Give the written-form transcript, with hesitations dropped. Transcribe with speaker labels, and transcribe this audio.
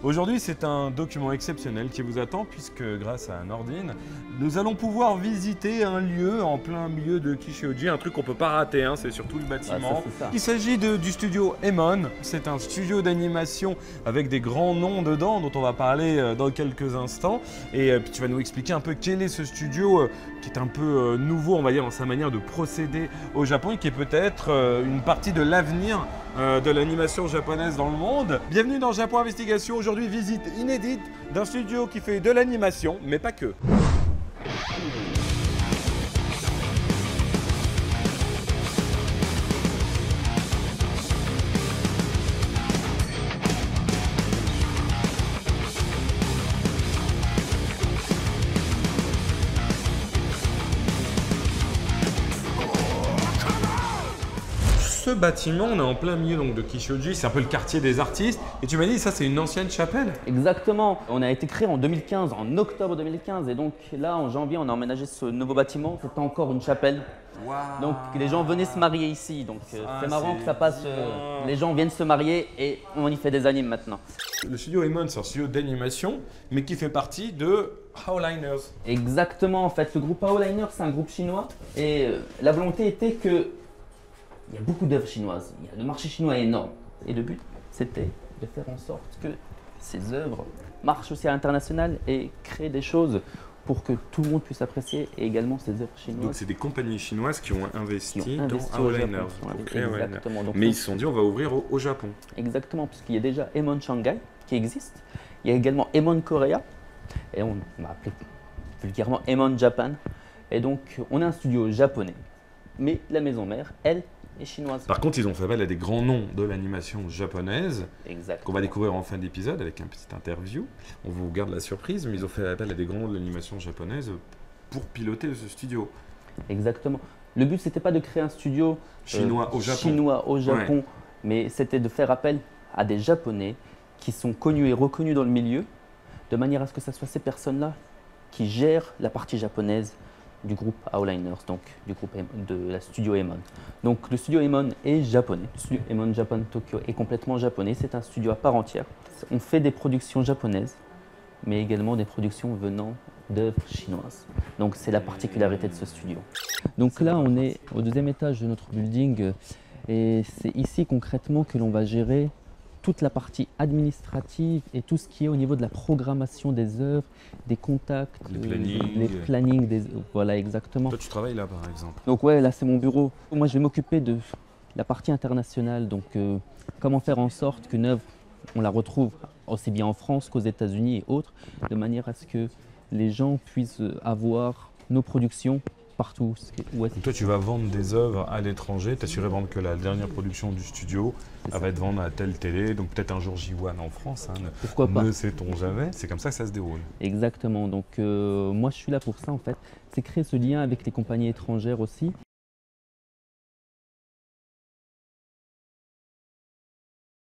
Speaker 1: Aujourd'hui, c'est un document exceptionnel qui vous attend puisque grâce à Nordine, nous allons pouvoir visiter un lieu en plein milieu de Kichijoji, un truc qu'on peut pas rater, hein, c'est surtout le bâtiment.
Speaker 2: Ça.
Speaker 1: Il s'agit du studio Emon. C'est un studio d'animation avec des grands noms dedans dont on va parler dans quelques instants. Et puis tu vas nous expliquer un peu quel est ce studio qui est un peu nouveau, on va dire, dans sa manière de procéder au Japon et qui est peut-être une partie de l'avenir de l'animation japonaise dans le monde. Bienvenue dans Japon Investigation. Aujourd'hui, visite inédite d'un studio qui fait de l'animation, mais pas que. Ce bâtiment, on est en plein milieu donc, de Kichijoji, c'est un peu le quartier des artistes. Et tu m'as dit, ça c'est une ancienne chapelle?
Speaker 2: Exactement. On a été créé en 2015, en octobre 2015. Et donc là, en janvier, on a emménagé ce nouveau bâtiment. C'était encore une chapelle.
Speaker 1: Wow.
Speaker 2: Donc les gens venaient se marier ici. Donc c'est marrant que ça passe. Les gens viennent se marier et on y fait des animes maintenant.
Speaker 1: Le studio Emon, c'est un studio d'animation, mais qui fait partie de Howliners.
Speaker 2: Exactement. En fait, le groupe Howliner, c'est un groupe chinois. Et la volonté était que il y a beaucoup d'œuvres chinoises. Le marché chinois est énorme. Et le but, c'était de faire en sorte que ces œuvres marchent aussi à l'international et créent des choses pour que tout le monde puisse apprécier et également ces œuvres chinoises.
Speaker 1: Donc c'est des compagnies chinoises qui ont investi dans
Speaker 2: au
Speaker 1: Howliners.
Speaker 2: Japon.
Speaker 1: Exactement.
Speaker 2: Donc,
Speaker 1: mais ils se sont dit on va ouvrir au Japon.
Speaker 2: Exactement, puisqu'il y a déjà Emon Shanghai qui existe. Il y a également Emon Korea et on m'a appelé vulgairement Emon Japan. Et donc on est un studio japonais, mais la maison mère, elle, est chinoise.
Speaker 1: Par contre, ils ont fait appel à des grands noms de l'animation japonaise qu'on va découvrir en fin d'épisode avec un petit interview. On vous garde la surprise, mais ils ont fait appel à des grands noms de l'animation japonaise pour piloter ce studio.
Speaker 2: Exactement. Le but, c'était pas de créer un studio
Speaker 1: chinois au Japon,
Speaker 2: ouais, mais c'était de faire appel à des Japonais qui sont connus et reconnus dans le milieu, de manière à ce que ce soit ces personnes-là qui gèrent la partie japonaise du groupe Howliners, donc du groupe de la studio Emon. Donc le studio Emon est japonais. Le studio Emon Japan Tokyo est complètement japonais. C'est un studio à part entière. On fait des productions japonaises, mais également des productions venant d'œuvres chinoises. Donc c'est la particularité de ce studio. Donc là, on est au deuxième étage de notre building et c'est ici concrètement que l'on va gérer toute la partie administrative et tout ce qui est au niveau de la programmation des œuvres, des contacts, les plannings, voilà exactement.
Speaker 1: Toi tu travailles là par exemple?
Speaker 2: Donc ouais, là c'est mon bureau. Moi je vais m'occuper de la partie internationale, donc comment faire en sorte qu'une œuvre, on la retrouve aussi bien en France qu'aux États-Unis et autres, de manière à ce que les gens puissent avoir nos productions partout.
Speaker 1: Toi, tu vas vendre des œuvres à l'étranger, t'assurer vendre que la dernière production du studio va être vendue à telle télé, donc peut-être un jour J1 en France. Hein,
Speaker 2: pourquoi pas?
Speaker 1: Ne sait-on jamais, c'est comme ça que ça se déroule.
Speaker 2: Exactement, donc moi je suis là pour ça en fait, c'est créer ce lien avec les compagnies étrangères aussi.